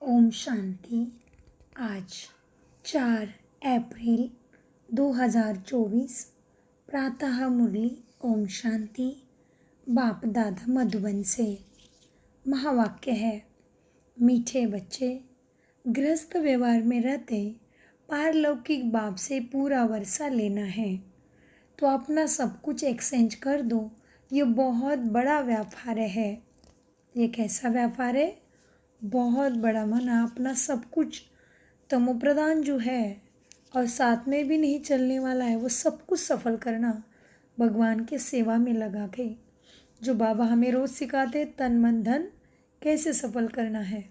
ओम शांति। आज 4 अप्रैल 2024 प्रातः मुरली ओम शांति बाप दादा मधुबन से। महावाक्य है, मीठे बच्चे, गृहस्थ व्यवहार में रहते पारलौकिक बाप से पूरा वर्षा लेना है तो अपना सब कुछ एक्सचेंज कर दो। ये बहुत बड़ा व्यापार है। ये कैसा व्यापार है? बहुत बड़ा। माना अपना सब कुछ तमोप्रधान जो है और साथ में भी नहीं चलने वाला है, वो सब कुछ सफल करना भगवान के सेवा में लगा के, जो बाबा हमें रोज सिखाते तन मन धन कैसे सफल करना है।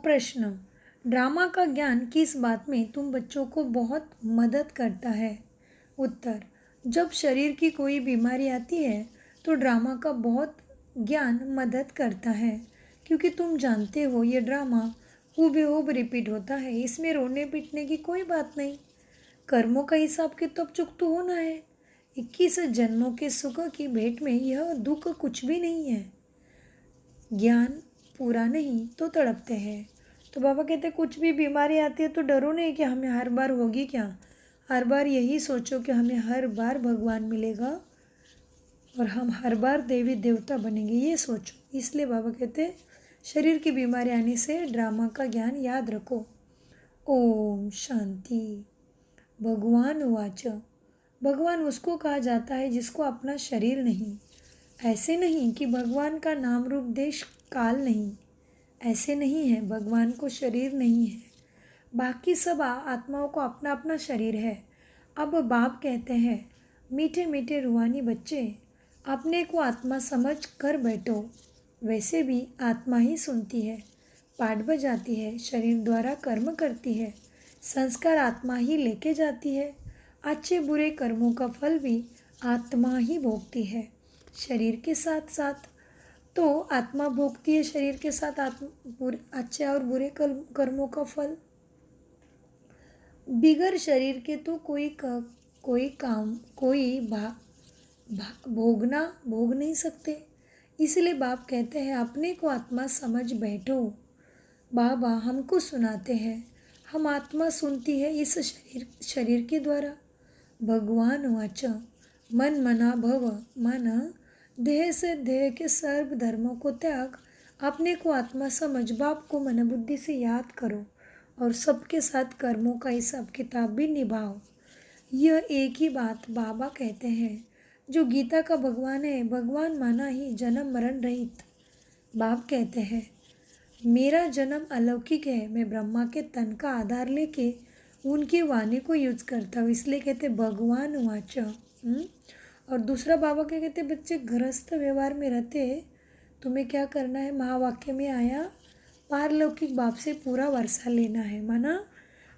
प्रश्न, ड्रामा का ज्ञान किस बात में तुम बच्चों को बहुत मदद करता है? उत्तर, जब शरीर की कोई बीमारी आती है तो ड्रामा का बहुत ज्ञान मदद करता है, क्योंकि तुम जानते हो ये ड्रामा हूबेहूब रिपीट होता है। इसमें रोने पीटने की कोई बात नहीं। कर्मों का हिसाब किताब चुकता होना है। 21 जन्मों के सुख की भेंट में यह दुख कुछ भी नहीं है। ज्ञान पूरा नहीं तो तड़पते हैं। तो बाबा कहते कुछ भी बीमारी आती है तो डरो नहीं कि हमें हर बार होगी क्या। हर बार यही सोचो कि हमें हर बार भगवान मिलेगा और हम हर बार देवी देवता बनेंगे, ये सोचो। इसलिए बाबा कहते शरीर की बीमारी आने से ड्रामा का ज्ञान याद रखो। ओम शांति। भगवान वाच, भगवान उसको कहा जाता है जिसको अपना शरीर नहीं। ऐसे नहीं कि भगवान का नाम रूप देश काल नहीं, ऐसे नहीं है। भगवान को शरीर नहीं है, बाकी सब आत्माओं को अपना अपना शरीर है। अब बाप कहते हैं, मीठे मीठे रूहानी बच्चे, अपने को आत्मा समझ कर बैठो। वैसे भी आत्मा ही सुनती है, पाठ बजाती है, शरीर द्वारा कर्म करती है, संस्कार आत्मा ही लेके जाती है। अच्छे बुरे कर्मों का फल भी आत्मा ही भोगती है, शरीर के साथ साथ। तो आत्मा भोगती है शरीर के साथ अच्छे और बुरे कर्मों का फल। बिगर शरीर के तो कोई काम भोग नहीं सकते। इसलिए बाप कहते हैं अपने को आत्मा समझ बैठो। बाबा हमको सुनाते हैं, हम आत्मा सुनती है इस शरीर के द्वारा। भगवान वाच, मन मना भव, माना देह से देह के सर्व धर्मों को त्याग, अपने को आत्मा समझ बाप को मन बुद्धि से याद करो और सबके साथ कर्मों का हिसाब किताब भी निभाओ। यह एक ही बात बाबा कहते हैं। जो गीता का भगवान है, भगवान माना ही जन्म मरण रहित। बाप कहते हैं, मेरा जन्म अलौकिक है। मैं ब्रह्मा के तन का आधार लेके उनकी वाणी को यूज करता हूँ, इसलिए कहते भगवान वाच। और दूसरा बाबा क्या कहते, बच्चे गृहस्थ व्यवहार में रहते तुम्हें क्या करना है? महावाक्य में आया, पारलौकिक बाप से पूरा वर्षा लेना है, माना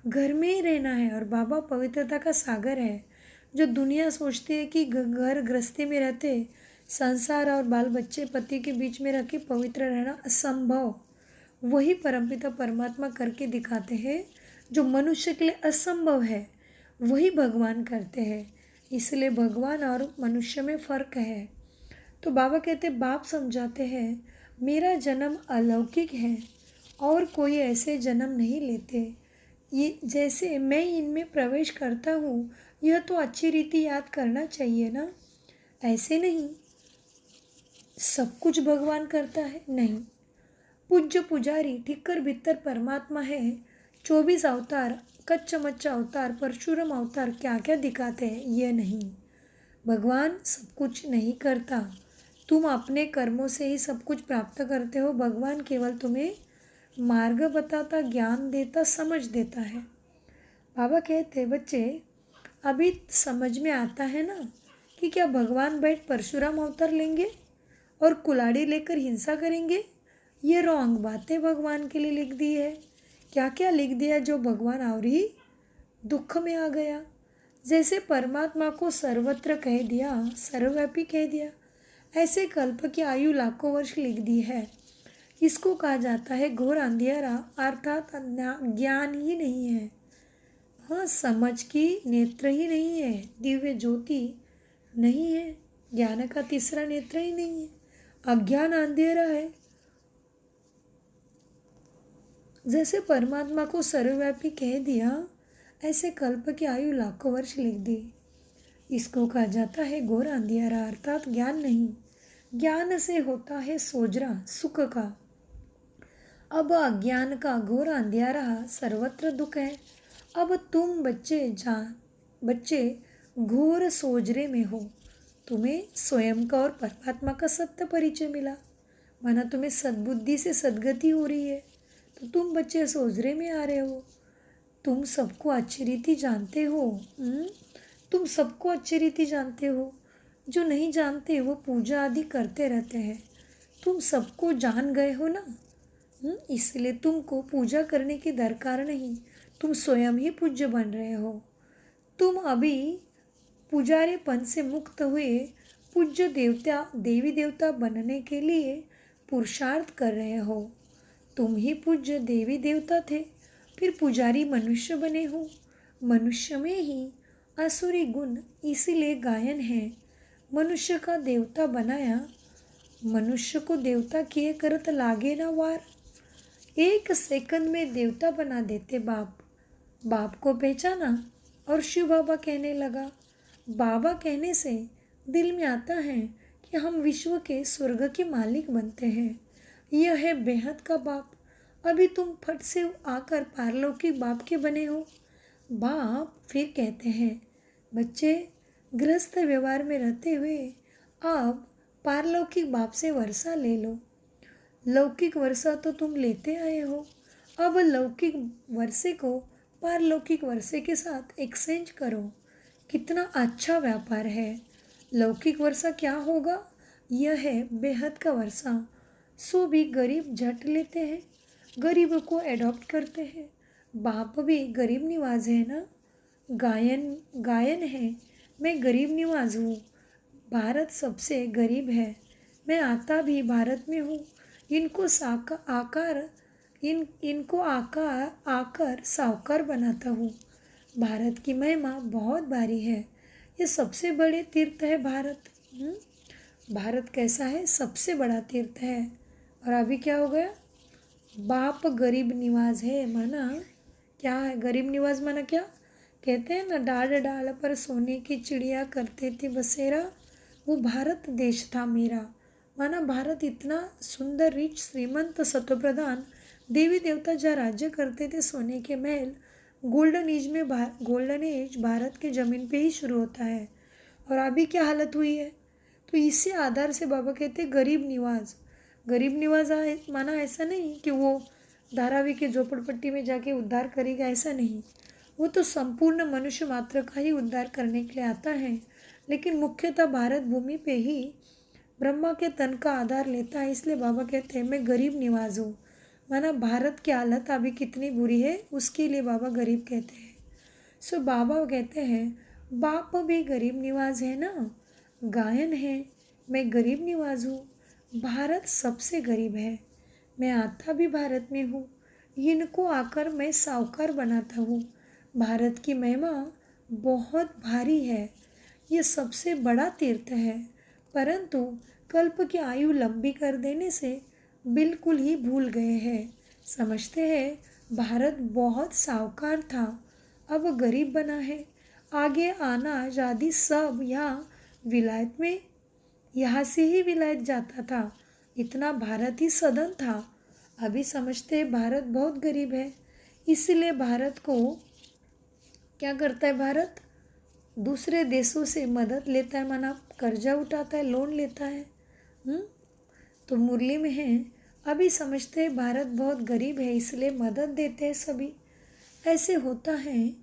घर में ही रहना है। और बाबा पवित्रता का सागर है। जो दुनिया सोचती है कि घर गृहस्थी में रहते संसार और बाल बच्चे पति के बीच में रह के पवित्र रहना असंभव, वही परमपिता परमात्मा करके दिखाते हैं। जो मनुष्य के लिए असंभव है वही भगवान करते हैं। इसलिए भगवान और मनुष्य में फ़र्क है। तो बाबा कहते, बाप समझाते हैं, मेरा जन्म अलौकिक है और कोई ऐसे जन्म नहीं लेते। ये जैसे मैं इनमें प्रवेश करता हूँ, यह तो अच्छी रीति याद करना चाहिए ना। ऐसे नहीं सब कुछ भगवान करता है, नहीं। पूज्य पुजारी ठिक्कर भीतर परमात्मा है। 24 अवतार, कच्चा मच्चा अवतार, परशुराम अवतार क्या क्या दिखाते हैं, ये नहीं। भगवान सब कुछ नहीं करता। तुम अपने कर्मों से ही सब कुछ प्राप्त करते हो। भगवान केवल तुम्हें मार्ग बताता, ज्ञान देता, समझ देता है। बाबा कहते, बच्चे अभी समझ में आता है ना कि क्या भगवान बैठ परशुराम अवतार लेंगे और कुल्हाड़ी लेकर हिंसा करेंगे? ये रॉन्ग बातें भगवान के लिए लिख दी है। क्या क्या लिख दिया जो भगवान और ही दुख में आ गया। जैसे परमात्मा को सर्वत्र कह दिया, सर्वव्यापी कह दिया, ऐसे कल्प की आयु लाखों वर्ष लिख दी है। इसको कहा जाता है घोर अंधियारा, अर्थात ज्ञान ही नहीं है। हाँ, समझ की नेत्र ही नहीं है, दिव्य ज्योति नहीं है, ज्ञान का तीसरा नेत्र ही नहीं है, अज्ञान अंधेरा है। जैसे परमात्मा को सर्वव्यापी कह दिया, ऐसे कल्प की आयु लाखों वर्ष लिख दी। इसको कहा जाता है घोर अंधियारा, अर्थात ज्ञान नहीं। ज्ञान से होता है सोजरा सुख का। अब अज्ञान का घोर अंधियारा, सर्वत्र दुख है। अब तुम बच्चे घोर सोजरे में हो। तुम्हें स्वयं का और परमात्मा का सत्य परिचय मिला, माना तुम्हें सद्बुद्धि से सद्गति हो रही है, तो तुम बच्चे सोजरे में आ रहे हो। तुम सबको अच्छी रीति जानते हो। तुम सबको अच्छी रीति जानते हो। जो नहीं जानते वो पूजा आदि करते रहते हैं। तुम सबको जान गए हो ना, इसलिए तुमको पूजा करने की दरकार नहीं। तुम स्वयं ही पूज्य बन रहे हो। तुम अभी पुजारीपन से मुक्त हुए पूज्य देवी देवता बनने के लिए पुरुषार्थ कर रहे हो। तुम ही पूज्य देवी देवता थे, फिर पुजारी मनुष्य बने हो। मनुष्य में ही आसुरी गुण, इसीलिए गायन है। मनुष्य का देवता बनाया, मनुष्य को देवता किए करत लागे ना वार। एक सेकंड में देवता बना देते बाप। बाप को पहचाना और शिव बाबा कहने लगा। बाबा कहने से दिल में आता है कि हम विश्व के स्वर्ग के मालिक बनते हैं। यह है बेहद का बाप। अभी तुम फट से आकर पारलौकिक बाप के बने हो। बाप फिर कहते हैं, बच्चे गृहस्थ व्यवहार में रहते हुए अब पारलौकिक बाप से वर्षा ले लो। लौकिक वर्षा तो तुम लेते आए हो, अब लौकिक वर्षे को पारलौकिक वर्षे के साथ एक्सचेंज करो। कितना अच्छा व्यापार है। लौकिक वर्षा क्या होगा? यह है बेहद का वर्षा। सो भी गरीब झट लेते हैं, गरीब को एडॉप्ट करते हैं। बाप भी गरीब निवाज है ना। गायन है, मैं गरीब निवाज हूँ। भारत सबसे गरीब है। मैं आता भी भारत में हूँ। इनको आकर साहूकार बनाता हूँ। भारत की महिमा बहुत भारी है। ये सबसे बड़े तीर्थ है भारत। भारत कैसा है? सबसे बड़ा तीर्थ है। और अभी क्या हो गया? बाप गरीब निवाज है, माना क्या है? गरीब निवाज माना क्या? कहते हैं ना, डाल डाल पर सोने की चिड़िया करते थे बसेरा, वो भारत देश था मेरा। माना भारत इतना सुंदर, रिच, श्रीमंत, सत्वप्रधान, देवी देवता जहाँ राज्य करते थे, सोने के महल, गोल्डन एज भारत के ज़मीन पे ही शुरू होता है। और अभी क्या हालत हुई है? तो इसी आधार से बाबा कहते हैं गरीब निवाज। गरीब निवाज माना ऐसा नहीं कि वो धारावी के झोपड़पट्टी में जाके उद्धार करेगा, ऐसा नहीं। वो तो संपूर्ण मनुष्य मात्र का ही उद्धार करने के लिए आता है, लेकिन मुख्यतः भारत भूमि पे ही ब्रह्मा के तन का आधार लेता है। इसलिए बाबा कहते हैं मैं गरीब निवाज हूँ। माना भारत की हालत अभी कितनी बुरी है, उसके लिए बाबा गरीब कहते हैं। सो बाबा कहते हैं बाप भी गरीब निवाज है ना। गायन है, मैं गरीब निवाज हूँ। भारत सबसे गरीब है। मैं आता भी भारत में हूँ। इनको आकर मैं साहूकार बनाता हूँ। भारत की महिमा बहुत भारी है। ये सबसे बड़ा तीर्थ है, परंतु कल्प की आयु लंबी कर देने से बिल्कुल ही भूल गए हैं। समझते हैं भारत बहुत साहूकार था, अब गरीब बना है। आगे अनाज आदि सब यहाँ विलायत में, यहाँ से ही विलायत जाता था। इतना भारत ही सदन था। अभी समझते हैं भारत बहुत गरीब है। इसलिए भारत को क्या करता है? भारत दूसरे देशों से मदद लेता है, माना कर्जा उठाता है, लोन लेता है। तो मुरली में है, अभी समझते हैं भारत बहुत गरीब है, इसलिए मदद देते हैं सभी। ऐसे होता है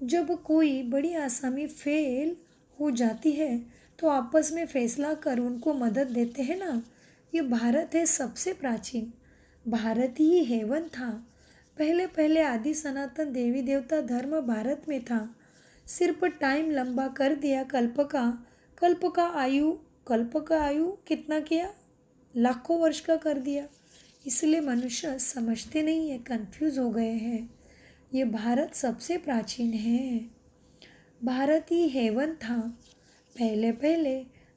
जब कोई बड़ी आसामी फेल हो जाती है तो आपस में फैसला कर उनको मदद देते हैं ना। ये भारत है सबसे प्राचीन। भारत ही हेवन था। पहले पहले आदि सनातन देवी देवता धर्म भारत में था। सिर्फ टाइम लंबा कर दिया कल्प का आयु कितना किया? लाखों वर्ष का कर दिया। इसलिए मनुष्य समझते नहीं है, कंफ्यूज हो गए हैं। ये भारत सबसे प्राचीन है। भारत ही हेवन था। पहले पहले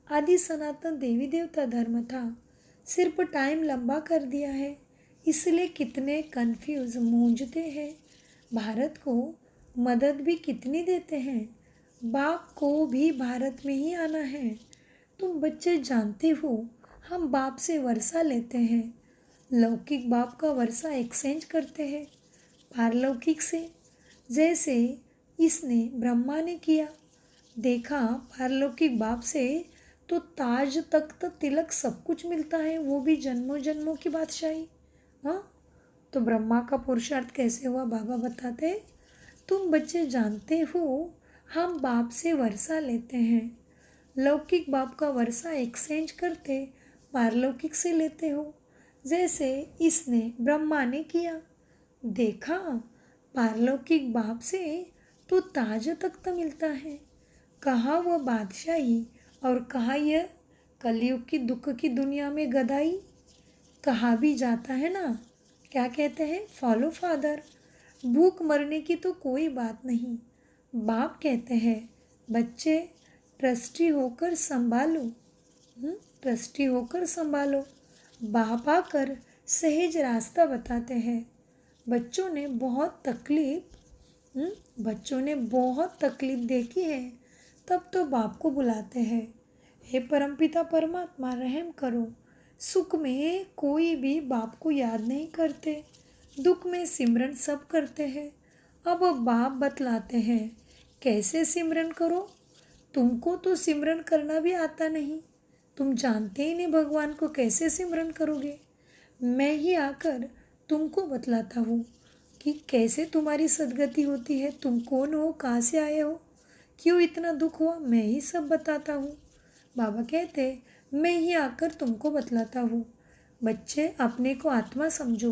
आदि सनातन देवी देवता धर्म था। सिर्फ टाइम लंबा कर दिया है, इसलिए कितने कंफ्यूज मूंझते हैं। भारत को मदद भी कितनी देते हैं। बाप को भी भारत में ही आना है। तुम बच्चे जानते हो, हम बाप से वर्षा लेते हैं। लौकिक बाप का वर्षा एक्सचेंज करते हैं पारलौकिक से, जैसे इसने ब्रह्मा ने किया। देखा, पारलौकिक बाप से तो ताज तख्त तिलक सब कुछ मिलता है, वो भी जन्मों जन्मों की बादशाही। हाँ, तो ब्रह्मा का पुरुषार्थ कैसे हुआ बाबा बताते। तुम बच्चे जानते हो, हम बाप से वर्षा लेते हैं। लौकिक बाप का वर्षा एक्सचेंज करते पारलौकिक से लेते हो, जैसे इसने ब्रह्मा ने किया। देखा, पारलौकिक बाप से तो ताज तख्त मिलता है। कहाँ वह बादशाही और कहाँ यह कलयुग की दुख की दुनिया में गदाई। कहा भी जाता है ना, क्या कहते हैं, फॉलो फादर। भूख मरने की तो कोई बात नहीं। बाप कहते हैं, बच्चे ट्रस्टी होकर संभालो, ट्रस्टी होकर संभालो। बाप आकर सहज रास्ता बताते हैं। बच्चों ने बहुत तकलीफ देखी है, तब तो बाप को बुलाते हैं, हे परमपिता परमात्मा रहम करो। सुख में कोई भी बाप को याद नहीं करते, दुख में सिमरन सब करते हैं। अब बाप बतलाते हैं, कैसे सिमरन करो। तुमको तो सिमरन करना भी आता नहीं, तुम जानते ही नहीं भगवान को, कैसे सिमरन करोगे। मैं ही आकर तुमको बतलाता हूँ कि कैसे तुम्हारी सद्गति होती है। तुम कौन हो, कहाँ से आए हो, क्यों इतना दुख हुआ, मैं ही सब बताता हूँ। बाबा कहते, मैं ही आकर तुमको बतलाता हूँ। बच्चे अपने को आत्मा समझो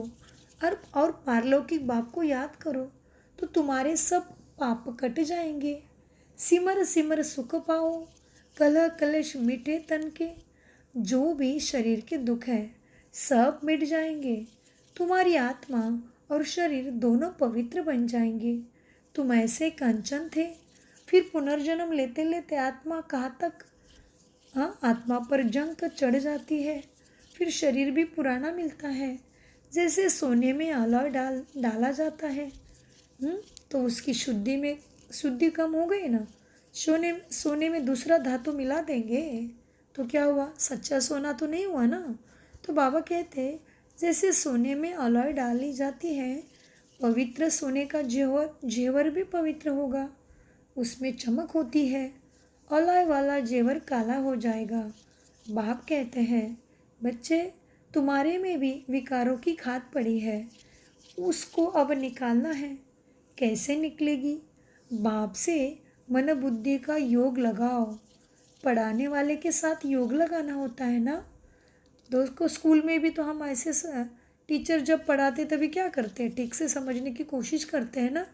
और पारलौकिक बाप को याद करो, तो तुम्हारे सब पाप कट जाएंगे। सिमर सिमर सुख पाओ, कलह कलेश मिटे तन के। जो भी शरीर के दुख है सब मिट जाएंगे। तुम्हारी आत्मा और शरीर दोनों पवित्र बन जाएंगे। तुम ऐसे कंचन थे, फिर पुनर्जन्म लेते लेते आत्मा कहाँ तक, हाँ, आत्मा पर जंग चढ़ जाती है, फिर शरीर भी पुराना मिलता है। जैसे सोने में अलॉय डाला जाता है, तो उसकी शुद्धि कम हो गई ना। सोने में दूसरा धातु मिला देंगे तो क्या हुआ, सच्चा सोना तो नहीं हुआ ना। तो बाबा कहते, जैसे सोने में अलॉय डाली जाती है, पवित्र सोने का जेवर भी पवित्र होगा, उसमें चमक होती है। अलॉय वाला जेवर काला हो जाएगा। बाप कहते हैं, बच्चे तुम्हारे में भी विकारों की खाद पड़ी है, उसको अब निकालना है। कैसे निकलेगी। बाप से मन बुद्धि का योग लगाओ। पढ़ाने वाले के साथ योग लगाना होता है ना। दोस्त को स्कूल में भी तो हम ऐसे टीचर जब पढ़ाते तभी क्या करते हैं, ठीक से समझने की कोशिश करते हैं ना।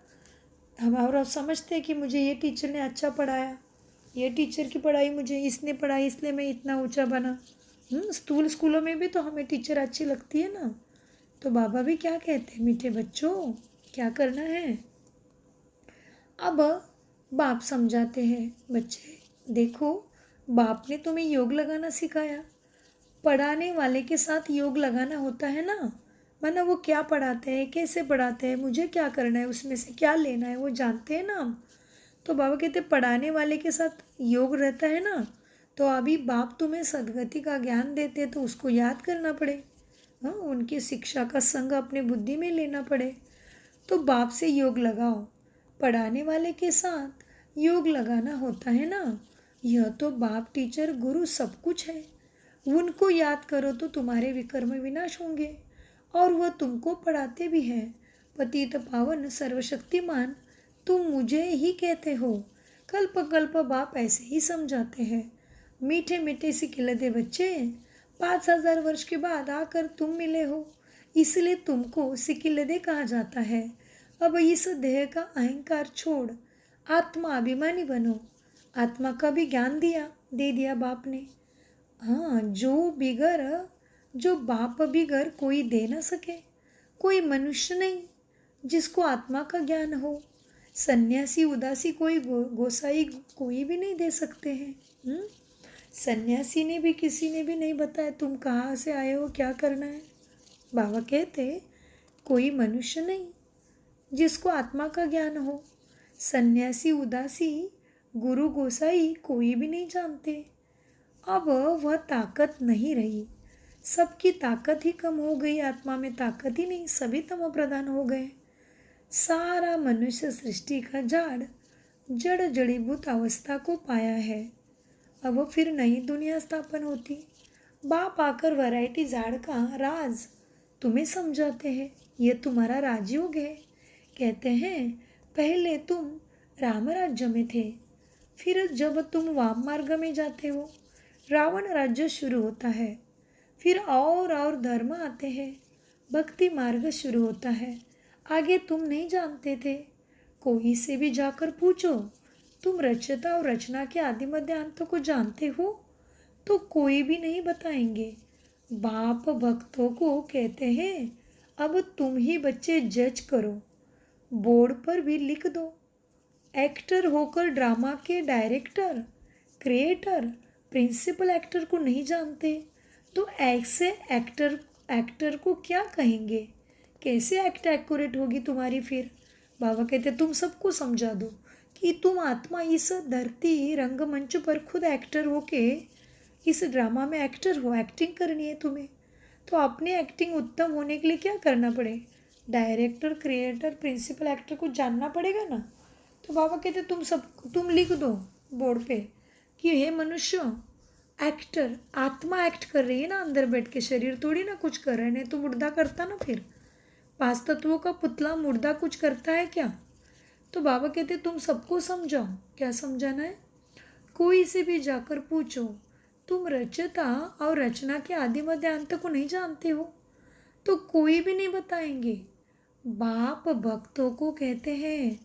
हम और समझते हैं कि मुझे ये टीचर ने अच्छा पढ़ाया, ये टीचर की पढ़ाई मुझे इसने पढ़ाई, इसलिए मैं इतना ऊंचा बना। स्कूलों में भी तो हमें टीचर अच्छी लगती है ना। तो बाबा भी क्या कहते हैं, मीठे बच्चों क्या करना है। अब बाप समझाते हैं, बच्चे देखो, बाप ने तुम्हें योग लगाना सिखाया। पढ़ाने वाले के साथ योग लगाना होता है ना। माना वो क्या पढ़ाते हैं, कैसे पढ़ाते हैं, मुझे क्या करना है, उसमें से क्या लेना है, वो जानते हैं ना हम। तो बाबा कहते, पढ़ाने वाले के साथ योग रहता है ना, तो अभी बाप तुम्हें सद्गति का ज्ञान देते तो उसको याद करना पड़े। हाँ, उनकी शिक्षा का संग अपने बुद्धि में लेना पड़े। तो बाप से योग लगाओ। पढ़ाने वाले के साथ योग लगाना होता है ना। यह तो बाप टीचर गुरु सब कुछ है। उनको याद करो तो तुम्हारे विकर्म विनाश होंगे, और वह तुमको पढ़ाते भी हैं। पतित पावन सर्वशक्तिमान तुम मुझे ही कहते हो। कल्प कल्प बाप ऐसे ही समझाते हैं। मीठे मीठे से खिलते बच्चे, 5000 वर्ष के बाद आकर तुम मिले हो, इसलिए तुमको सिकिलदे कहा जाता है। अब इस देह का अहंकार छोड़ आत्मा अभिमानी बनो। आत्मा का भी ज्ञान दे दिया बाप ने। हाँ, जो बाप बिगर कोई दे ना सके, कोई मनुष्य नहीं जिसको आत्मा का ज्ञान हो। सन्यासी उदासी कोई गोसाई कोई भी नहीं दे सकते हैं। सन्यासी ने भी किसी ने भी नहीं बताया तुम कहाँ से आए हो, क्या करना है। बाबा कहते कोई मनुष्य नहीं जिसको आत्मा का ज्ञान हो। सन्यासी, उदासी, गुरु, गोसाई कोई भी नहीं जानते। अब वह ताकत नहीं रही, सबकी ताकत ही कम हो गई, आत्मा में ताकत ही नहीं, सभी तमो प्रधान हो गए। सारा मनुष्य सृष्टि का झाड़ जड़ जड़ीभूत अवस्था को पाया है। अब फिर नई दुनिया स्थापन होती। बाप आकर वैरायटी झाड़ का राज तुम्हें समझाते हैं। यह तुम्हारा राजयोग है। कहते हैं पहले तुम राम राज्य में थे, फिर जब तुम वाम मार्ग में जाते हो रावण राज्य शुरू होता है, फिर और धर्म आते हैं, भक्ति मार्ग शुरू होता है। आगे तुम नहीं जानते थे। कोई से भी जाकर पूछो तुम रचयिता और रचना के आदि मध्य अंत को जानते हो, तो कोई भी नहीं बताएंगे। बाप भक्तों को कहते हैं अब तुम ही बच्चे जज करो, बोर्ड पर भी लिख दो। एक्टर होकर ड्रामा के डायरेक्टर, क्रिएटर, प्रिंसिपल एक्टर को नहीं जानते तो ऐसे एक्टर को क्या कहेंगे? कैसे एक्ट एक्यूरेट होगी तुम्हारी फिर? बाबा कहते तुम सबको समझा दो कि तुम आत्मा इस धरती रंगमंच पर खुद एक्टर हो के इस ड्रामा में एक्टर हो, एक्टिंग करनी है तुम्हें। तो अपने एक्टिंग उत्तम होने के लिए क्या करना पड़े? डायरेक्टर, क्रिएटर, प्रिंसिपल एक्टर को जानना पड़ेगा ना। तो बाबा कहते तुम लिख दो बोर्ड पे कि हे मनुष्य, एक्टर, आत्मा एक्ट कर रही है ना अंदर बैठ के, शरीर थोड़ी ना कुछ कर रहे, नहीं तो मुर्दा करता ना। फिर 5 तत्वों का पुतला मुर्दा कुछ करता है क्या? तो बाबा कहते तुम सबको समझाओ। क्या समझाना है? कोई से भी जाकर पूछो तुम रचयिता और रचना के आदि मध्य अंत को नहीं जानते हो, तो कोई भी नहीं बताएंगे। बाप भक्तों को कहते हैं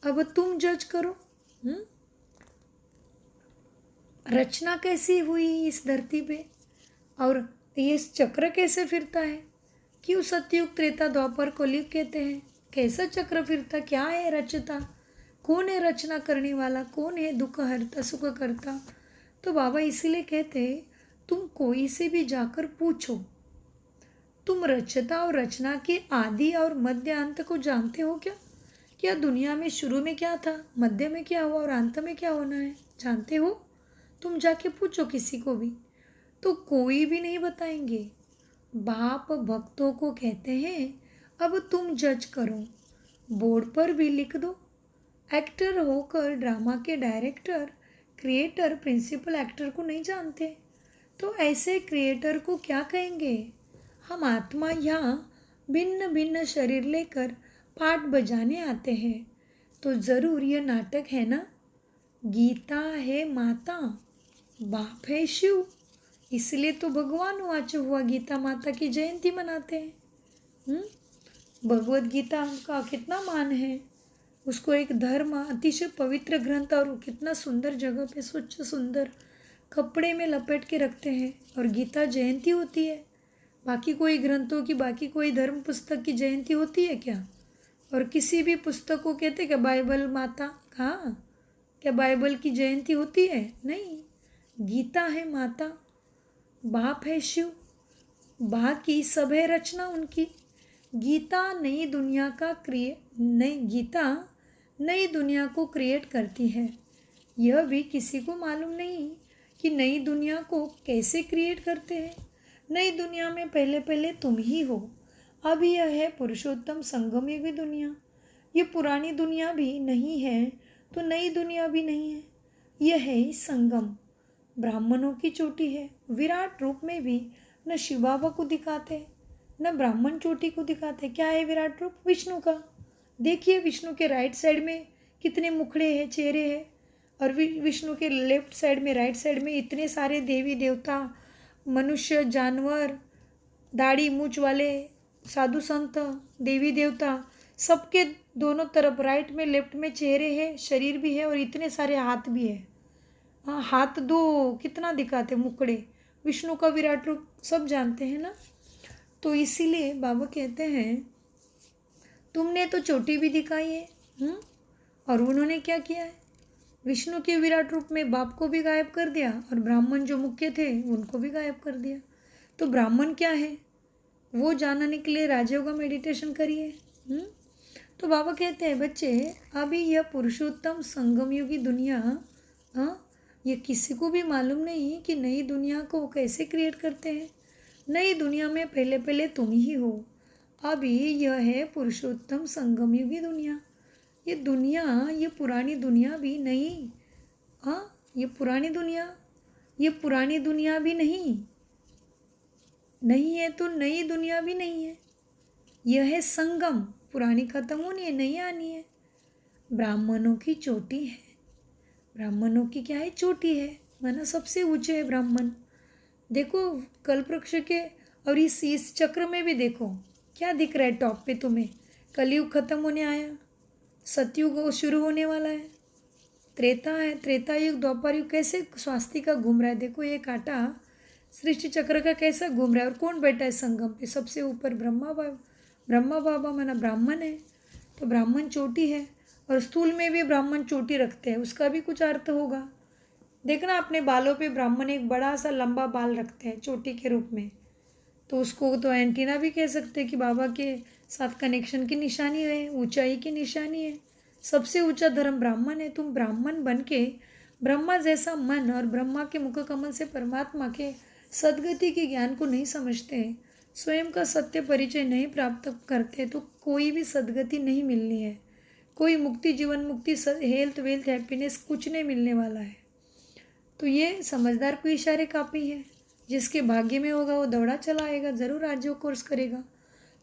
अब तुम जज करो। रचना कैसी हुई इस धरती पे, और ये चक्र कैसे फिरता है? क्यों सतयुग, त्रेता, द्वापर, कलयुग कहते हैं? कैसा चक्र फिरता? क्या है रचयिता? कौन है रचना करने वाला? कौन है दुख हरता, सुख करता? तो बाबा इसीलिए कहते तुम कोई से भी जाकर पूछो तुम रचयिता और रचना के आदि और मध्य अंत को जानते हो क्या? क्या दुनिया में शुरू में क्या था, मध्य में क्या हुआ और अंत में क्या होना है, जानते हो? तुम जाके पूछो किसी को भी, तो कोई भी नहीं बताएंगे। बाप भक्तों को कहते हैं अब तुम जज करो, बोर्ड पर भी लिख दो। एक्टर होकर ड्रामा के डायरेक्टर, क्रिएटर, प्रिंसिपल एक्टर को नहीं जानते तो ऐसे क्रिएटर को क्या कहेंगे? हम आत्मा यहाँ भिन्न भिन्न शरीर लेकर पाठ बजाने आते हैं, तो ज़रूर ये नाटक है ना। गीता है माता, बाप है शिव, इसलिए तो भगवान वाच हुआ गीता माता की जयंती मनाते हैं। भगवत गीता का कितना मान है, उसको एक धर्म अतिशय पवित्र ग्रंथ, और कितना सुंदर जगह पे स्वच्छ सुंदर कपड़े में लपेट के रखते हैं, और गीता जयंती होती है। बाकी कोई ग्रंथों की, बाकी कोई धर्म पुस्तक की जयंती होती है क्या? और किसी भी पुस्तक को कहते क्या बाइबल माता? कहाँ? क्या बाइबल की जयंती होती है? नहीं। गीता है माता, बाप है शिव, बाकी सब है रचना उनकी। गीता नई दुनिया को क्रिएट करती है। यह भी किसी को मालूम नहीं कि नई दुनिया को कैसे क्रिएट करते हैं। नई दुनिया में पहले तुम ही हो। अब यह है पुरुषोत्तम संगम युगी दुनिया। ये पुरानी दुनिया भी नहीं है तो नई दुनिया भी नहीं है, यह है ही संगम। ब्राह्मणों की चोटी है। विराट रूप में भी न शिव बाबा को दिखाते न ब्राह्मण चोटी को दिखाते। क्या है विराट रूप? विष्णु का। देखिए विष्णु के राइट साइड में कितने मुखड़े हैं, चेहरे हैं, और विष्णु के लेफ्ट साइड में, राइट साइड में इतने सारे देवी देवता, मनुष्य, जानवर, दाढ़ी मूछ वाले, साधु संत, देवी देवता, सबके दोनों तरफ राइट में लेफ्ट में चेहरे हैं, शरीर भी है, और इतने सारे हाथ भी है। हाँ, हाथ दो कितना दिखाते, मुखड़े। विष्णु का विराट रूप सब जानते हैं ना। तो इसीलिए बाबा कहते हैं तुमने तो चोटी भी दिखाई है, और उन्होंने क्या किया है? विष्णु के विराट रूप में बाप को भी गायब कर दिया, और ब्राह्मण जो मुख्य थे उनको भी गायब कर दिया। तो ब्राह्मण क्या है? वो जानने के लिए राजयोग का मेडिटेशन करिए। तो बाबा कहते हैं बच्चे, अभी यह पुरुषोत्तम संगम युगी दुनिया, ये किसी को भी मालूम नहीं कि नई दुनिया को कैसे क्रिएट करते हैं। नई दुनिया में पहले पहले तुम ही हो। अभी यह है पुरुषोत्तम संगम युगी दुनिया। ये दुनिया, ये पुरानी दुनिया भी नहीं, ये पुरानी दुनिया भी नहीं है, तो नई दुनिया भी नहीं है। यह है संगम, पुरानी खत्म होनी है, नई आनी है। ब्राह्मणों की चोटी है। ब्राह्मणों की क्या है? चोटी है, माना सबसे ऊंचे है ब्राह्मण। देखो कल्प वृक्ष के और इस चक्र में भी देखो क्या दिख रहा है टॉप पे तुम्हें। कलयुग खत्म होने आया, सतयुग शुरू होने वाला है, त्रेता है, त्रेता युग, द्वापर युग, कैसे स्वास्तिका घूम रहा है। देखो ये कांटा सृष्टि चक्र का कैसा घूम रहा है, और कौन बैठा है संगम पे? सबसे ऊपर ब्रह्मा बाबा माना ब्राह्मण है। तो ब्राह्मण चोटी है, और स्थूल में भी ब्राह्मण चोटी रखते हैं, उसका भी कुछ अर्थ होगा। देखना अपने बालों पे ब्राह्मण एक बड़ा सा लंबा बाल रखते हैं चोटी के रूप में, तो उसको तो एंटीना भी कह सकते हैं कि बाबा के साथ कनेक्शन की निशानी है, ऊंचाई की निशानी है। सबसे ऊंचा धर्म ब्राह्मण है। तुम ब्राह्मण बन के ब्रह्मा जैसा मन और ब्रह्मा के मुख कमल से परमात्मा के सद्गति के ज्ञान को नहीं समझते, स्वयं का सत्य परिचय नहीं प्राप्त करते, तो कोई भी सद्गति नहीं मिलनी है। कोई मुक्ति, जीवन मुक्ति, हेल्थ वेल्थ हैप्पीनेस कुछ नहीं मिलने वाला है। तो ये समझदार को इशारे काफ़ी है। जिसके भाग्य में होगा वो दौड़ा चला आएगा, ज़रूर आज वो कोर्स करेगा।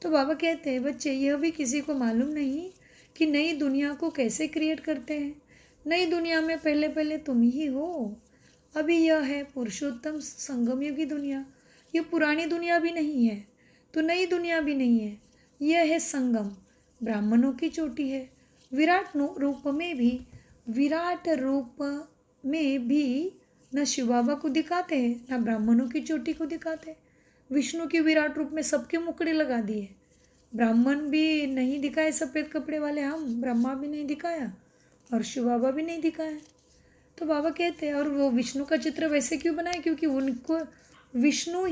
तो बाबा कहते हैं बच्चे, यह भी किसी को मालूम नहीं कि नई दुनिया को कैसे क्रिएट करते हैं। नई दुनिया में पहले पहले तुम ही हो। अभी यह है पुरुषोत्तम संगम युगी दुनिया। ये पुरानी दुनिया भी नहीं है, तो नई दुनिया भी नहीं है। यह है संगम, ब्राह्मणों की चोटी है। विराट रूप में भी न शिव बाबा को दिखाते हैं, न ब्राह्मणों की चोटी को दिखाते। विष्णु के विराट रूप में सबके मुकड़े लगा दिए। ब्राह्मण भी नहीं दिखाए सफ़ेद कपड़े वाले, हम ब्रह्मा भी नहीं दिखाया और शिव बाबा भी नहीं दिखाया। तो बाबा कहते हैं, और वो विष्णु का चित्र वैसे क्यों बनाए? क्योंकि उनको विष्णु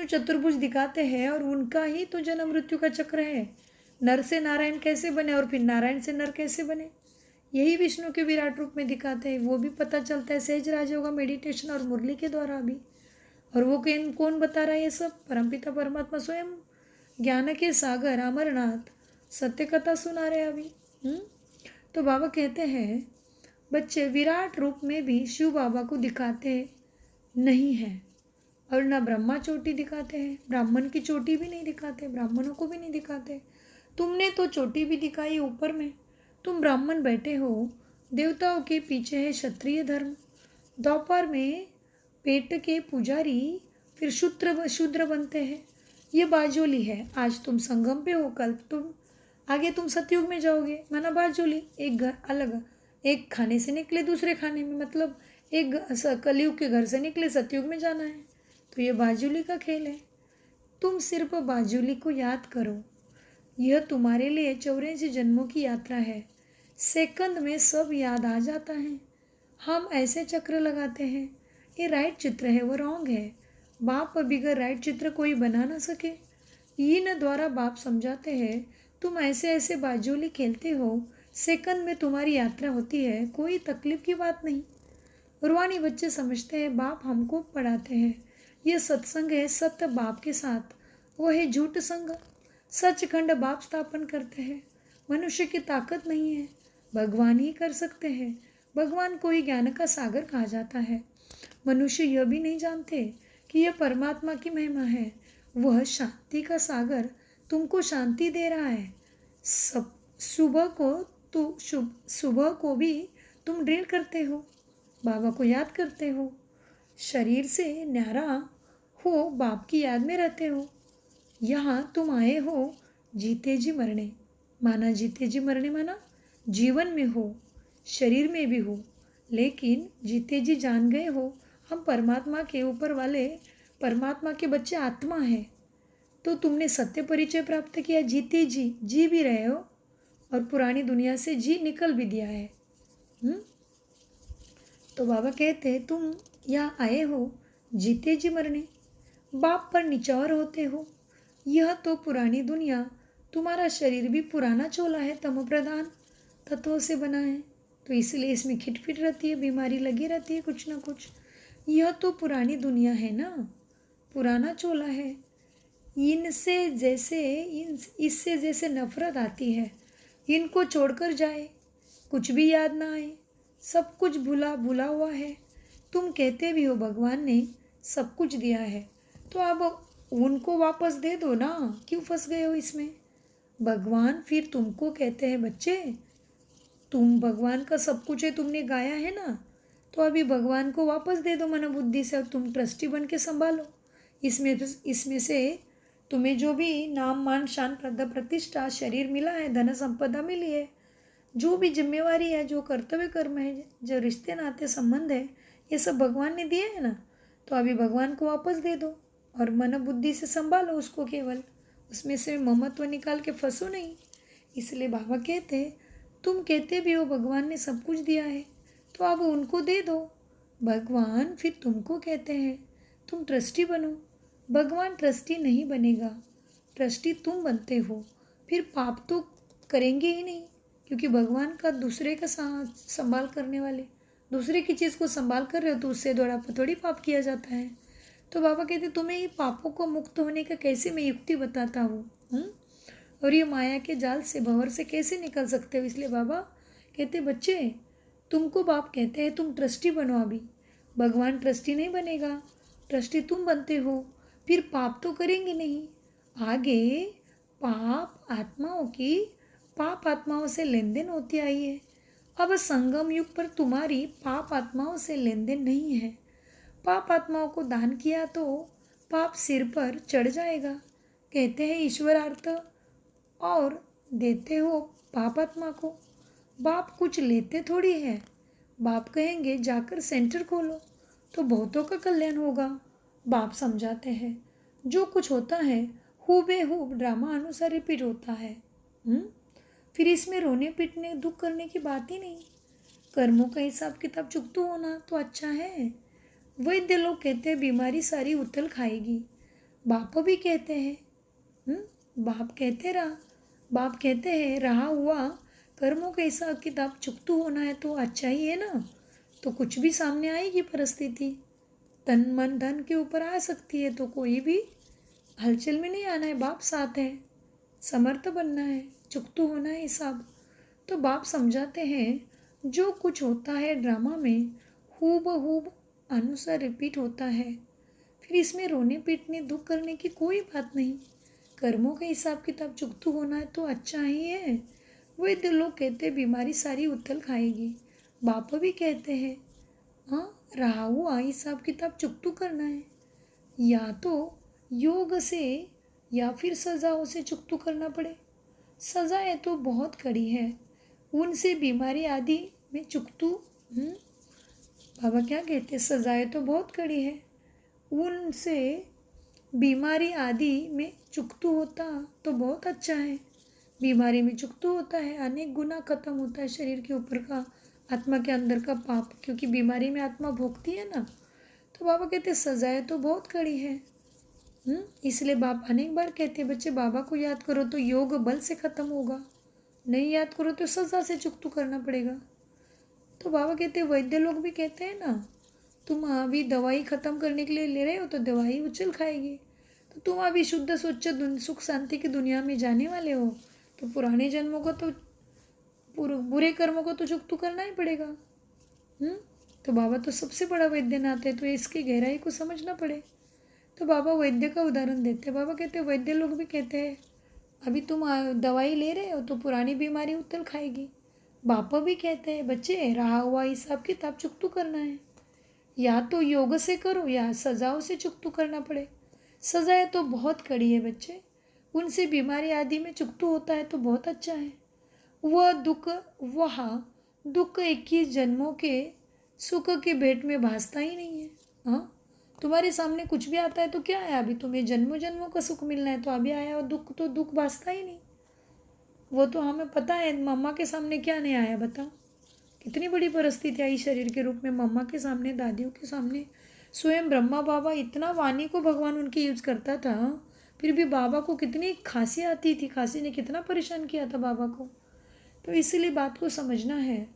चतुर्भुज दिखाते हैं, और उनका ही तो जन्म मृत्यु का चक्र है। नर से नारायण कैसे बने और फिर नारायण से नर कैसे बने, यही विष्णु के विराट रूप में दिखाते हैं। वो भी पता चलता है सहज राजयोग मेडिटेशन और मुरली के द्वारा भी। और वो कौन बता रहा है ये सब? परमपिता परमात्मा स्वयं, ज्ञान के सागर अमरनाथ सत्य कथा सुना रहे अभी। तो बाबा कहते हैं बच्चे, विराट रूप में भी शिव बाबा को दिखाते नहीं हैं, और ना ब्रह्मा चोटी दिखाते हैं, ब्राह्मण की चोटी भी नहीं दिखाते, ब्राह्मणों को भी नहीं दिखाते। तुमने तो चोटी भी दिखाई ऊपर में। तुम ब्राह्मण बैठे हो, देवताओं के पीछे है क्षत्रिय धर्म। द्वापर में पेट के पुजारी फिर शूद्र बनते हैं। ये बाजोली है। आज तुम संगम पे हो, कल आगे तुम सतयुग में जाओगे, माना बाजोली। एक घर अलग, एक खाने से निकले दूसरे खाने में, मतलब एक कलयुग के घर से निकले सतयुग में जाना है। तो ये बाजोली का खेल है। तुम सिर्फ बाजोली को याद करो। यह तुम्हारे लिए 84 जन्मों की यात्रा है। सेकंड में सब याद आ जाता है। हम ऐसे चक्र लगाते हैं, ये राइट चित्र है, वो रॉन्ग है। बाप बिगर राइट चित्र कोई बना ना सके। इन द्वारा बाप समझाते हैं, तुम ऐसे ऐसे बाजोली खेलते हो, सेकंड में तुम्हारी यात्रा होती है, कोई तकलीफ की बात नहीं। रूहानी बच्चे समझते हैं बाप हमको पढ़ाते हैं, यह सत्संग है सत्य बाप के साथ, वो है झूठ संग। सचखंड बाप स्थापन करते हैं। मनुष्य की ताकत नहीं है, भगवान ही कर सकते हैं। भगवान को ही ज्ञान का सागर कहा जाता है। मनुष्य यह भी नहीं जानते कि यह परमात्मा की महिमा है। वह शांति का सागर तुमको शांति दे रहा है। सुबह को भी तुम ड्रिल करते हो, बाबा को याद करते हो, शरीर से न्यारा हो, बाप की याद में रहते हो। यहाँ तुम आए हो जीते जी मरने, माना जीते जी मरने माना जीवन में हो, शरीर में भी हो, लेकिन जीते जी जान गए हो हम परमात्मा के ऊपर वाले, परमात्मा के बच्चे आत्मा है। तो तुमने सत्य परिचय प्राप्त किया, जीते जी भी रहे हो, और पुरानी दुनिया से जी निकल भी दिया है। तो बाबा कहते तुम यहाँ आए हो जीते जी मरने, बाप पर निचौर होते हो। यह तो पुरानी दुनिया, तुम्हारा शरीर भी पुराना चोला है, तमो प्रधान तत्वों से बना है, तो इसलिए इसमें खिटपिट रहती है, बीमारी लगी रहती है कुछ ना कुछ। यह तो पुरानी दुनिया है ना, पुराना चोला है। इससे जैसे नफरत आती है, इनको छोड़कर जाए, कुछ भी याद ना आए, सब कुछ भुला भुला हुआ है। तुम कहते भी हो भगवान ने सब कुछ दिया है, तो अब उनको वापस दे दो ना, क्यों फंस गए हो इसमें। भगवान फिर तुमको कहते हैं, बच्चे तुम भगवान का सब कुछ है, तुमने गाया है ना, तो अभी भगवान को वापस दे दो मनोबुद्धि से, और तुम ट्रस्टी बन के संभालो। इसमें से तुम्हें जो भी नाम मान शान प्रतिष्ठा शरीर मिला है, धन संपदा मिली है, जो भी जिम्मेवारी है, जो कर्तव्य कर्म है, जो रिश्ते नाते संबंध है, ये सब भगवान ने दिए है ना, तो अभी भगवान को वापस दे दो और मन बुद्धि से संभालो उसको केवल, उसमें से ममत्व निकाल के फंसो नहीं। इसलिए बाबा कहते, तुम कहते भी हो भगवान ने सब कुछ दिया है, तो अब उनको दे दो। भगवान फिर तुमको कहते हैं, तुम ट्रस्टी बनो। भगवान ट्रस्टी नहीं बनेगा, ट्रस्टी तुम बनते हो। फिर पाप तो करेंगे ही नहीं, क्योंकि भगवान का दूसरे का संभाल करने वाले, दूसरे की चीज़ को संभाल कर रहे हो, तो उससे थोड़ी पाप किया जाता है। तो बाबा कहते, तुम्हें ये पापों को मुक्त होने का कैसे मैं युक्ति बताता हूँ, और ये माया के जाल से, भंवर से कैसे निकल सकते हो। इसलिए बाबा कहते, बच्चे तुमको बाप कहते हैं तुम ट्रस्टी बनो। अभी भगवान ट्रस्टी नहीं बनेगा, ट्रस्टी तुम बनते हो। फिर पाप तो करेंगे नहीं, आगे पाप आत्माओं से लेन देन होती आई है। अब संगम युग पर तुम्हारी पाप आत्माओं से लेन देन नहीं है। पाप आत्माओं को दान किया तो पाप सिर पर चढ़ जाएगा, कहते हैं ईश्वरार्थ, और देते हो पाप आत्मा को। बाप कुछ लेते थोड़ी है, बाप कहेंगे जाकर सेंटर खोलो तो बहुतों का कल्याण होगा। बाप समझाते हैं, जो कुछ होता है हूबेहूब ड्रामा अनुसार रिपीट होता है। फिर इसमें रोने पीटने दुख करने की बात ही नहीं। कर्मों का हिसाब किताब चुकता होना तो अच्छा है। वैद्य लोग कहते हैं बीमारी सारी उथल खाएगी, बाप भी कहते हैं, बाप कहते हैं रहा हुआ कर्मों का हिसाब किताब चुकता होना है तो अच्छा ही है ना, तो कुछ भी सामने आएगी परिस्थिति, तन मन धन के ऊपर आ सकती है, तो कोई भी हलचल में नहीं आना है, बाप साथ है, समर्थ बनना है, चुकता होना है हिसाब। तो बाप समझाते हैं, जो कुछ होता है ड्रामा में हूबहूब अनुसार रिपीट होता है। फिर इसमें रोने पीटने दुख करने की कोई बात नहीं। कर्मों का हिसाब किताब चुकता होना है तो अच्छा ही है। वैद्य लोग कहते हैं बीमारी सारी उथल खाएगी, बाप भी कहते हैं हाँ रहा हुआ हिसाब किताब चुकता करना है, या तो योग से या फिर सजाओं से चुकता करना पड़े। सजाएं तो बहुत कड़ी है, उनसे बीमारी आदि में चुकतू। बाबा क्या कहते हैं, सजाएं तो बहुत कड़ी है, उनसे बीमारी आदि में चुकतू होता तो बहुत अच्छा है। बीमारी में चुकतू होता है, अनेक गुना खत्म होता है शरीर के ऊपर का, आत्मा के अंदर का पाप, क्योंकि बीमारी में आत्मा भोगती है ना। तो बाबा कहते सजाएं तो बहुत कड़ी है। इसलिए बाप अनेक बार कहते हैं, बच्चे बाबा को याद करो तो योग बल से खत्म होगा, नहीं याद करो तो सजा से चुकतू करना पड़ेगा। तो बाबा कहते हैं, वैद्य लोग भी कहते हैं ना, तुम अभी दवाई खत्म करने के लिए ले रहे हो तो दवाई उछल खाएगी, तो तुम अभी शुद्ध स्वच्छ सुख शांति की दुनिया में जाने वाले हो, तो पुराने जन्मों को तो बुरे कर्मों को तो चुकतू करना ही पड़ेगा। तो बाबा तो सबसे बड़ा वैद्यनाथ है, तो इसकी गहराई को समझना पड़े। तो बाबा वैद्य का उदाहरण देते हैं। बाबा कहते हैं, वैद्य लोग भी कहते हैं, अभी तुम दवाई ले रहे हो तो पुरानी बीमारी उथल खाएगी। बापा भी कहते हैं, बच्चे रहा हुआ हिसाब किताब चुकतू करना है, या तो योग से करो या सजाओं से चुकतू करना पड़े। सजाएं तो बहुत कड़ी है बच्चे, उनसे बीमारी आदि में चुकतू होता है तो बहुत अच्छा है। वह दुख 21 जन्मों के सुख के भेंट में भासता ही नहीं है। हाँ, तुम्हारे सामने कुछ भी आता है तो क्या है, अभी तुम्हें जन्मों जन्मों का सुख मिलना है तो अभी आया, और दुख तो दुख भासता ही नहीं। वो तो हमें पता है, मम्मा के सामने क्या नहीं आया बताओ, कितनी बड़ी परिस्थिति आई शरीर के रूप में, मम्मा के सामने दादियों के सामने स्वयं ब्रह्मा बाबा इतना वाणी को भगवान उनकी यूज करता था, फिर भी बाबा को कितनी खांसी आती थी, खांसी ने कितना परेशान किया था बाबा को। तो इसीलिए बात को समझना है।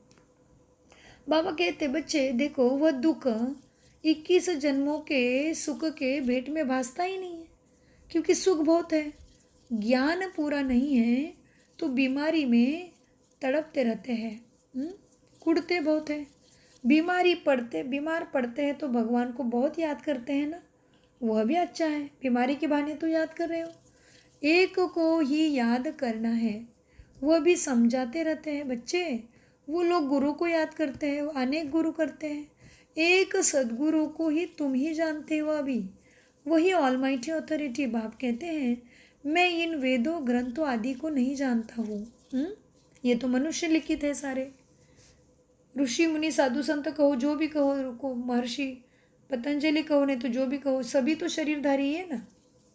बाबा कहते बच्चे देखो, वह दुख 21 जन्मों के सुख के भेंट में भासता ही नहीं है, क्योंकि सुख बहुत है, ज्ञान पूरा नहीं है तो बीमारी में तड़पते रहते हैं, कुड़ते बहुत है। बीमार पड़ते हैं तो भगवान को बहुत याद करते हैं ना, वह भी अच्छा है, बीमारी के बहाने तो याद कर रहे हो। एक को ही याद करना है, वह भी समझाते रहते हैं बच्चे। वो लोग गुरु को याद करते हैं, अनेक गुरु करते हैं, एक सदगुरु को ही तुम ही जानते हो अभी, वही ऑलमाइटी अथॉरिटी। बाप कहते हैं मैं इन वेदों ग्रंथों आदि को नहीं जानता हूँ, ये तो मनुष्य लिखित है सारे, ऋषि मुनि साधु संत कहो, जो भी कहो, महर्षि पतंजलि कहो, नहीं तो जो भी कहो, सभी तो शरीरधारी है ना।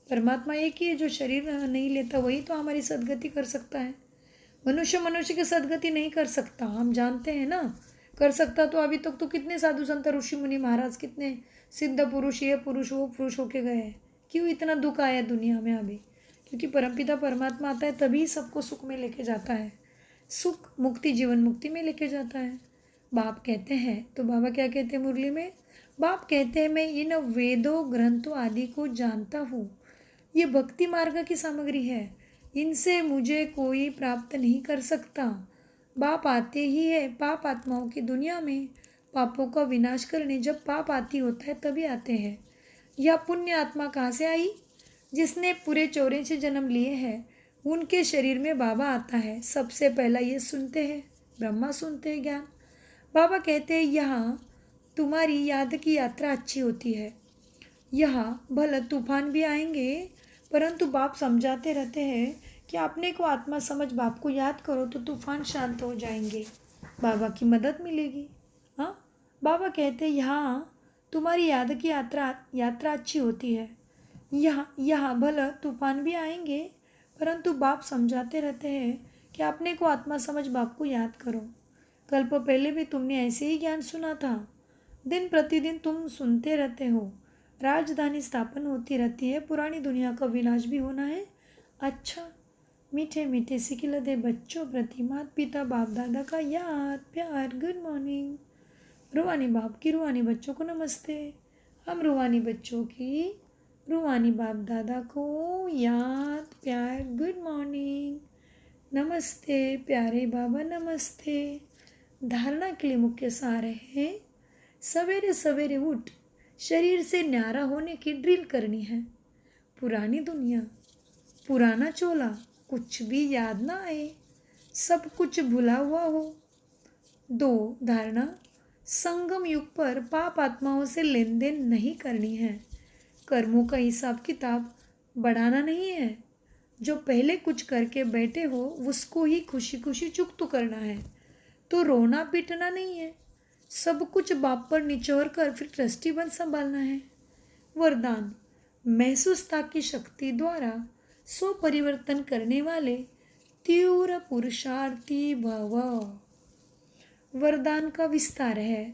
परमात्मा एक ही है, जो शरीर नहीं लेता वही तो हमारी सदगति कर सकता है। मनुष्य की सदगति नहीं कर सकता, हम जानते हैं ना। कर सकता तो अभी तक तो कितने साधु संत ऋषि मुनि महाराज, कितने सिद्ध पुरुष, ये पुरुष वो पुरुष होके गए हैं। क्यों इतना दुख आया दुनिया में अभी? क्योंकि परमपिता परमात्मा आता है तभी सबको सुख में लेके जाता है, सुख मुक्ति जीवन मुक्ति में लेके जाता है। बाप कहते हैं, तो बाबा क्या कहते हैं मुरली में? बाप कहते हैं मैं इन वेदों ग्रंथों आदि को जानता हूँ, ये भक्ति मार्ग की सामग्री है, इनसे मुझे कोई प्राप्त नहीं कर सकता। बाप आते ही है पाप आत्माओं की दुनिया में पापों का विनाश करने, जब पाप आती होता है तभी आते हैं। यह पुण्य आत्मा कहाँ से आई? जिसने पूरे 84 जन्म लिए हैं, उनके शरीर में बाबा आता है। सबसे पहला ये सुनते हैं, ब्रह्मा सुनते हैं ज्ञान। बाबा कहते हैं यहाँ तुम्हारी याद की यात्रा अच्छी होती है, यहाँ भले तूफान भी आएंगे, परंतु बाप समझाते रहते हैं कि अपने को आत्मा समझ बाप को याद करो तो तूफान शांत हो जाएंगे, बाबा की मदद मिलेगी। हाँ, बाबा कहते हैं यहाँ तुम्हारी याद की यात्रा अच्छी होती है, यहाँ भले तूफान भी आएंगे, परंतु बाप समझाते रहते हैं कि अपने को आत्मा समझ बाप को याद करो। कल्प पहले भी तुमने ऐसे ही ज्ञान सुना था, दिन प्रतिदिन तुम सुनते रहते हो। राजधानी स्थापन होती रहती है, पुरानी दुनिया का विनाश भी होना है। अच्छा, मीठे मीठे सिखिल दे बच्चों प्रति माता पिता बाप दादा का याद प्यार, गुड मॉर्निंग। रूहानी बाप की रूहानी बच्चों को नमस्ते। हम रूहानी बच्चों की रूहानी बाप दादा को याद प्यार, गुड मॉर्निंग, नमस्ते प्यारे बाबा, नमस्ते। धारणा के लिए मुख्य सार है, सवेरे सवेरे उठ शरीर से न्यारा होने की ड्रिल करनी है। पुरानी दुनिया, पुराना चोला, कुछ भी याद ना आए, सब कुछ भुला हुआ हो। 2 धारणा, संगम युग पर पाप आत्माओं से लेन देन नहीं करनी है, कर्मों का हिसाब किताब बढ़ाना नहीं है। जो पहले कुछ करके बैठे हो उसको ही खुशी खुशी चुकता करना है, तो रोना पीटना नहीं है। सब कुछ बाप पर निचोड़ कर फिर ट्रस्टी बन संभालना है। वरदान, महसूसता की शक्ति द्वारा स्व परिवर्तन करने वाले तीव्र पुरुषार्थी भव। वरदान का विस्तार है,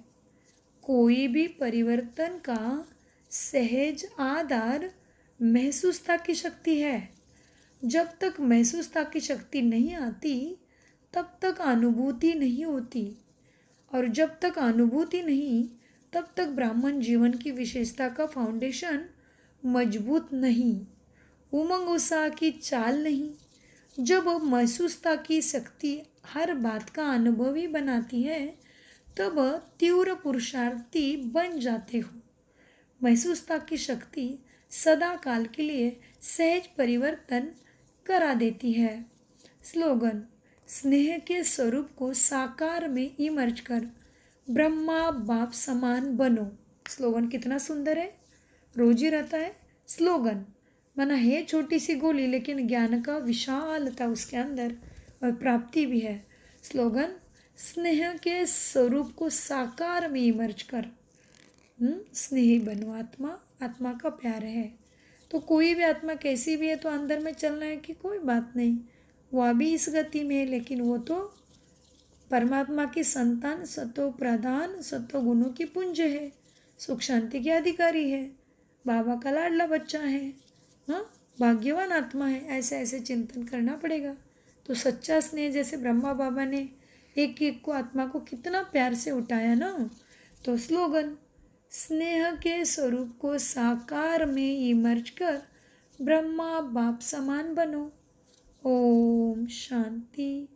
कोई भी परिवर्तन का सहज आधार महसूसता की शक्ति है। जब तक महसूसता की शक्ति नहीं आती तब तक अनुभूति नहीं होती, और जब तक अनुभूति नहीं तब तक ब्राह्मण जीवन की विशेषता का फाउंडेशन मजबूत नहीं, उमंग उत्साह की चाल नहीं। जब महसूसता की शक्ति हर बात का अनुभवी बनाती है तब तीव्र पुरुषार्थी बन जाते हो। महसूसता की शक्ति सदा काल के लिए सहज परिवर्तन करा देती है। स्लोगन, स्नेह के स्वरूप को साकार में इमर्ज कर ब्रह्मा बाप समान बनो। स्लोगन कितना सुंदर है, रोज ही रहता है स्लोगन। माना है छोटी सी गोली, लेकिन ज्ञान का विशालता उसके अंदर और प्राप्ति भी है। स्लोगन, स्नेह के स्वरूप को साकार में इमर्ज कर स्नेही बनो। आत्मा का प्यार है, तो कोई भी आत्मा कैसी भी है तो अंदर में चलना है कि कोई बात नहीं, वह भी इस गति में है, लेकिन वो तो परमात्मा की संतान, सतो प्रधान, सतो गुणों की पुंज है। सुख शांति के अधिकारी है, बाबा का लाडला बच्चा है, हाँ, भाग्यवान आत्मा है। ऐसे ऐसे चिंतन करना पड़ेगा। तो सच्चा स्नेह, जैसे ब्रह्मा बाबा ने एक एक को आत्मा को कितना प्यार से उठाया ना। तो स्लोगन, स्नेह के स्वरूप को साकार में इमर्ज कर ब्रह्मा बाप समान बनो। ओम शांति,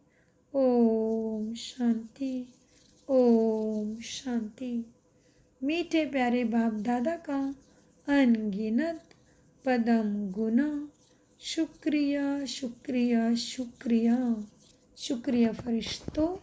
ओम शांति, ओम शांति। मीठे प्यारे बाप दादा का अनगिनत पदम गुना शुक्रिया शुक्रिया शुक्रिया। शुक्रिया फरिश्तों।